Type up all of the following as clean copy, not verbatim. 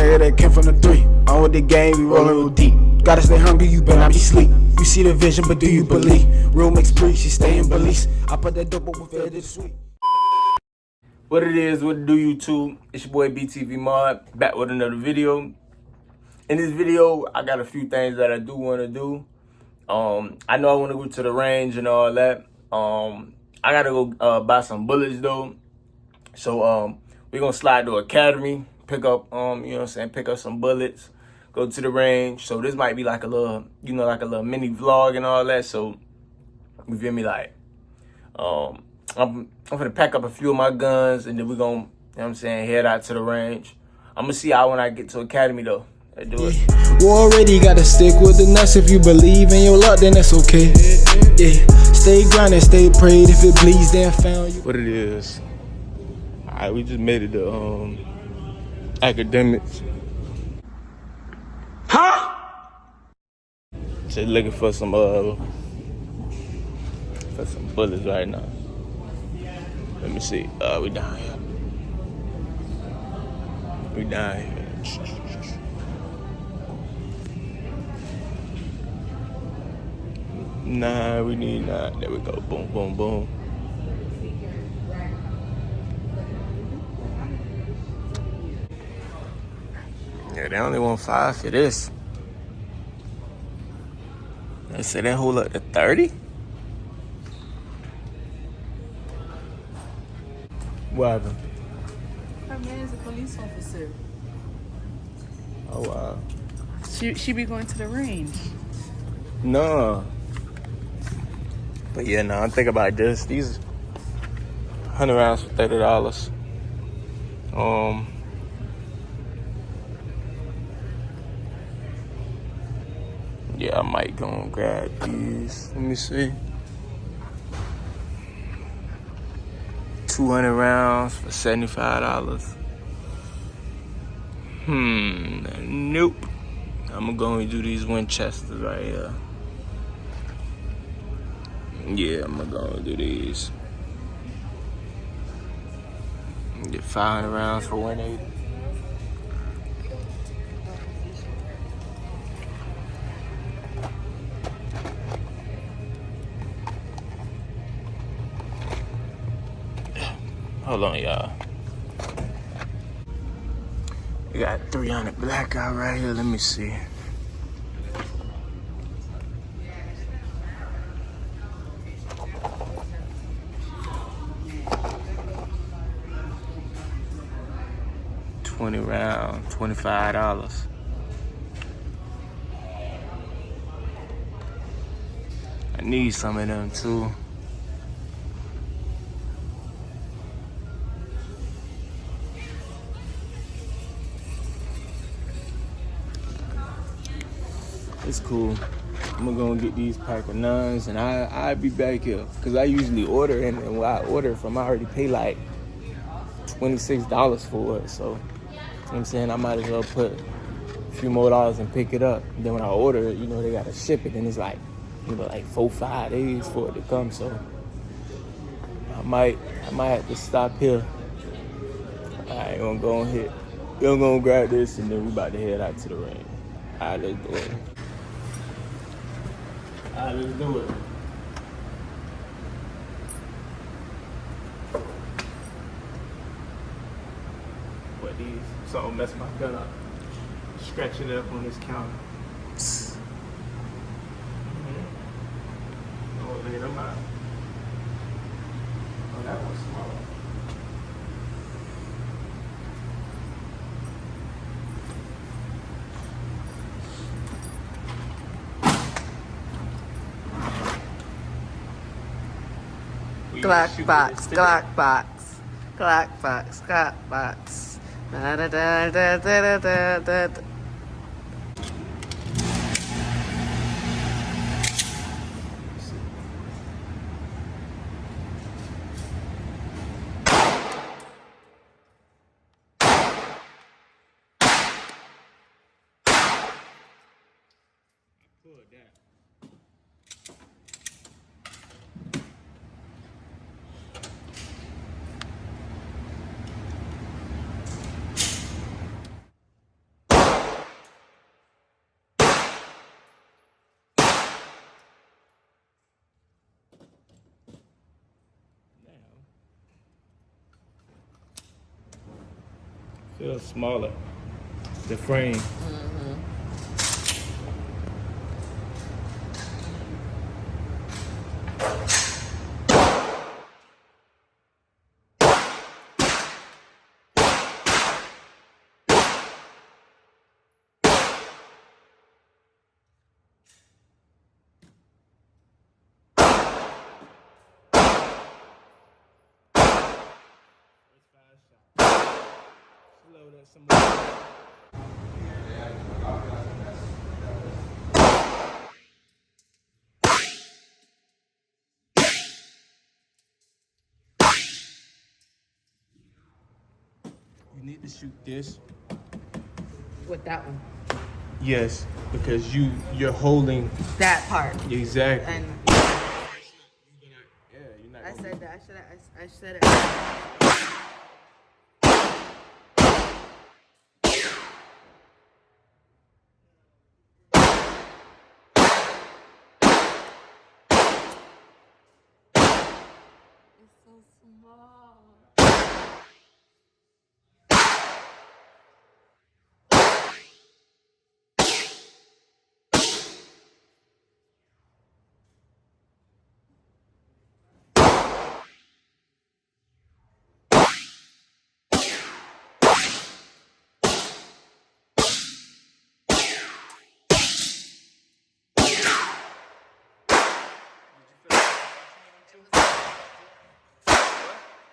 nigga that came from the 3. On with the game, we rollin' real deep. Gotta stay hungry, you better not be sleep. You see the vision, but do you believe? Real mixed breed, she stay in beliefs. I put that dope over there, this sweet. What it is, what it do, YouTube? It's your boy BTV Mod, back with another video. In this video, I got a few things that I do want to do. I know I want to go to the range and all that. I gotta go buy some bullets though. So we're gonna slide to Academy, pick up you know what I'm saying, pick up some bullets, go to the range. So this might be like a little, you know, like a little mini vlog and all that. So you feel me, like I'm gonna pack up a few of my guns and then we're gonna, you know what I'm saying, head out to the range. I'm gonna see how when I get to Academy though. Let's do it. You already gotta stick with the nuts. If you believe in your luck, then that's okay. Yeah, stay grinding, stay prayed. If it bleeds, then found you. What it is? Alright, we just made it to academics. Huh? Just looking for some bullets right now. Let me see. We down here. We down here. Nah, we need not. There we go. Boom, boom, boom. Yeah, they only want 5 for this. They said that hold up to 30? What happened? Her man is a police officer. Oh, wow. She be going to the range. No. But yeah, no, I'm thinking about this. These 100 rounds for $30. Yeah, I might go and grab these. Let me see. 200 rounds for $75. Nope. I'm gonna go and do these Winchesters right here. Yeah, I'm gonna go and do these. Get 500 rounds for $180. Hold on, y'all. We got 300 blackout right here. Let me see. $20 round, $25. I need some of them too. It's cool. I'm gonna go and get these pack of 9s and I'll be back here. Cause I usually order and when I order from, I already pay like $26 for it. So, you know what I'm saying, I might as well put a few more dollars and pick it up. Then when I order it, you know, they gotta ship it and it's like, you know, like 4-5 days for it to come. So I might have to stop here. Alright, gonna go and hit. We're gonna grab this and then we about to head out to the range. Alright, let's do it. Alright, let's do it. What these? Something messed my gun up. Scratching it up on this counter. Oh, lay them out. Oh, that one's small. Glock box, Glock box, Glock box, Glock box. Da da da da da da da da. Feels smaller. The frame. Slow that some more. You need to shoot this. With that one. Yes, because you're holding That part. exactly. And Yeah, you're not. I said that. I said it. It's so small.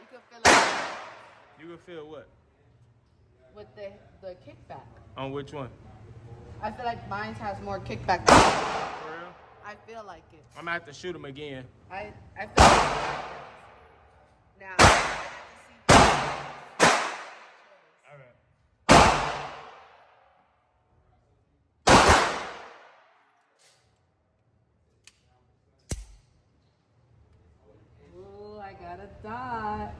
You can feel it You can feel what? with the kickback. On which one? I feel like mine has more kickback. For real? I feel like it. I'm gonna have to shoot him again. I feel like it. Now, All right. ooh, I got a dot.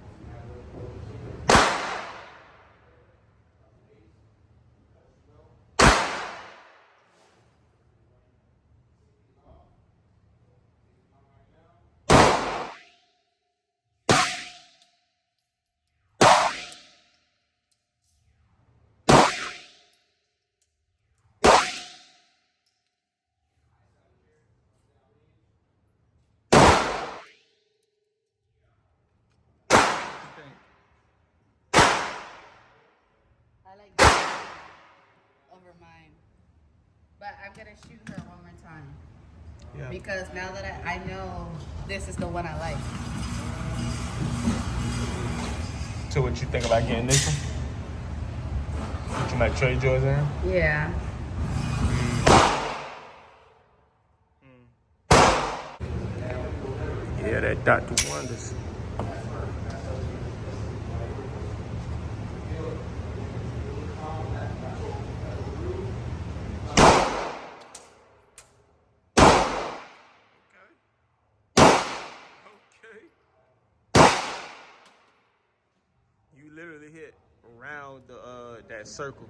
I like that over mine. But I'm gonna shoot her one more time. Yeah. Because now that I know this is the one I like. So what you think about getting this one? You might trade yours in? Yeah. Yeah, that Dr. Wonders. You literally hit around that circle.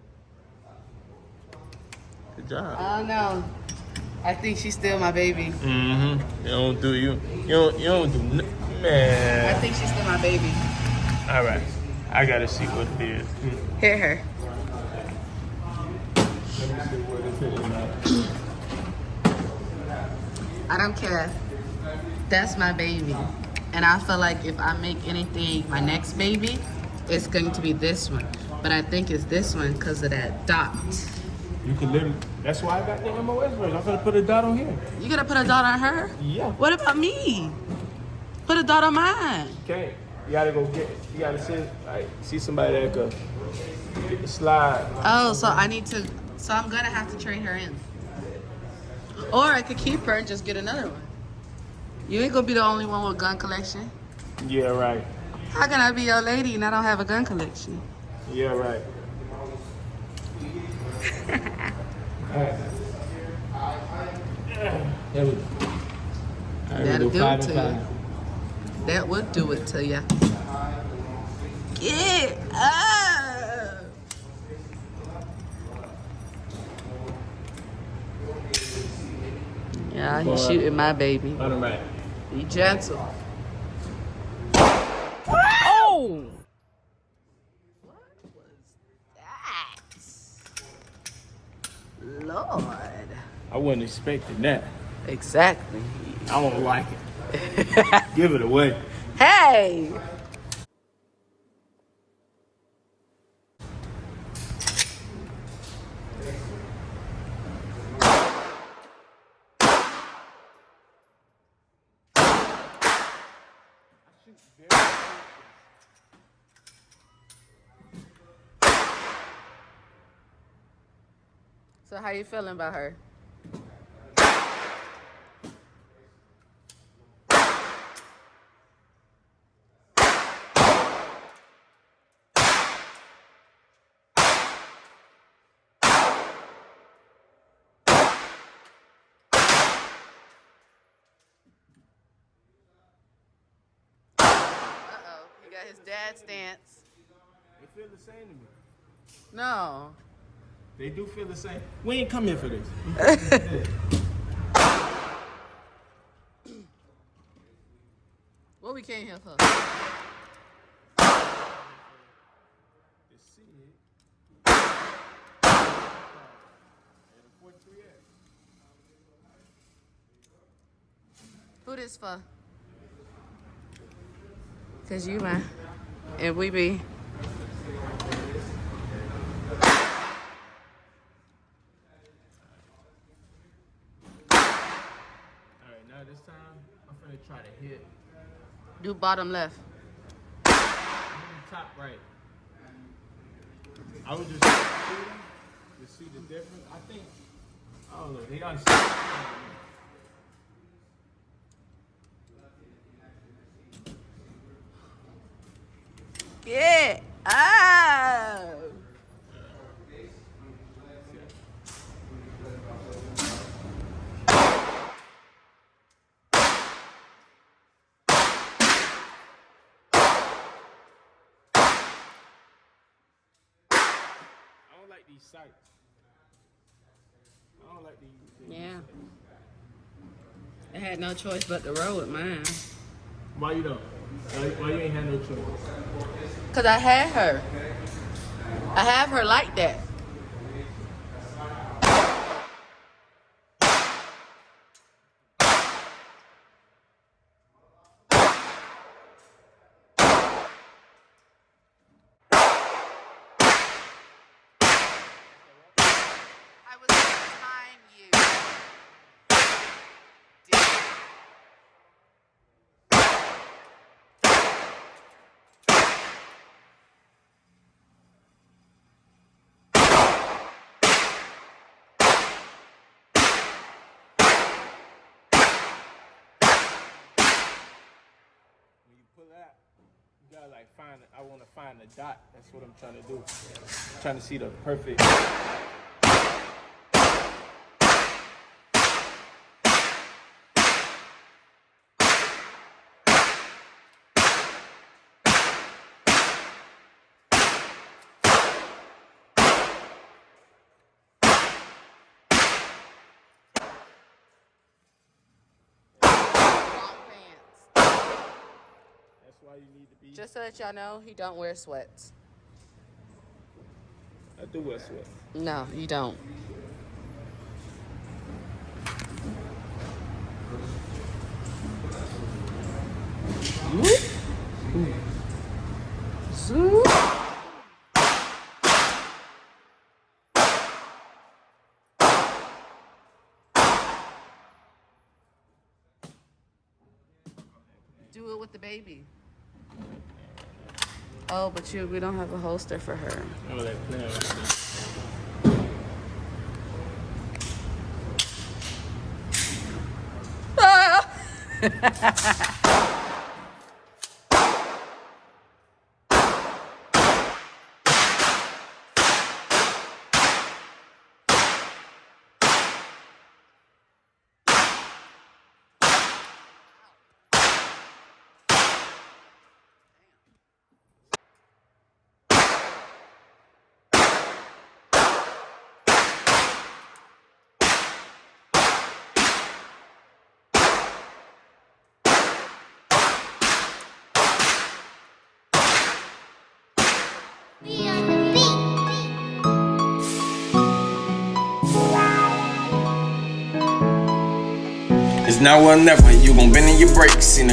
Good job. I don't know. I think she's still my baby. Mm-hmm. You don't do man. I think she's still my baby. All right. I gotta see what it is. Hit her. Let me see what it's hitting now. I don't care. That's my baby. And I feel like if I make anything my next baby, it's going to be this one. But I think it's this one because of that dot. You can literally. That's why I got the MOS version. I'm gonna put a dot on here. You gonna put a dot on her? Yeah. What about me? Put a dot on mine. Okay. You gotta go get. You gotta see somebody that could get the slide. Oh, so I need to. So I'm gonna have to trade her in. Or I could keep her and just get another one. You ain't gonna be the only one with gun collection. Yeah, right. How can I be your lady and I don't have a gun collection? Yeah, right. There we go. That'll do it to you. That would do it to you. Get up! Yeah, he's shooting my baby. Automatic. Be gentle. Oh! What was Lord. I wasn't expecting that. Exactly. I don't like it. Give it away. Hey! So how you feeling about her? Uh-oh, he got his dad's stance. They feel the same to me. No. They do feel the same. We ain't come here for this. What we came here for? Who this for? Cause you man. And we be. Alright, now this time, I'm finna try to hit Do bottom left. top right. I was just shooting to see the difference. I think, I don't know, they gotta see. Yeah. Oh. I don't like these sights. I don't like these. Yeah. I had no choice but to roll with mine. Why you don't? Why you ain't had no choice? Cause I had her. I have her like that. I was behind you. When you pull out, you gotta like find it. I wanna find the dot. That's what I'm trying to do. I'm trying to see the perfect. That's why you need to be. Just so that y'all know, he don't wear sweats. I do wear sweat. No, you don't. Zoop. Do it with the baby. Oh, but we don't have a holster for her. Oh, that plan right there. It's now or never, you gon' bend in your brakes. Seen a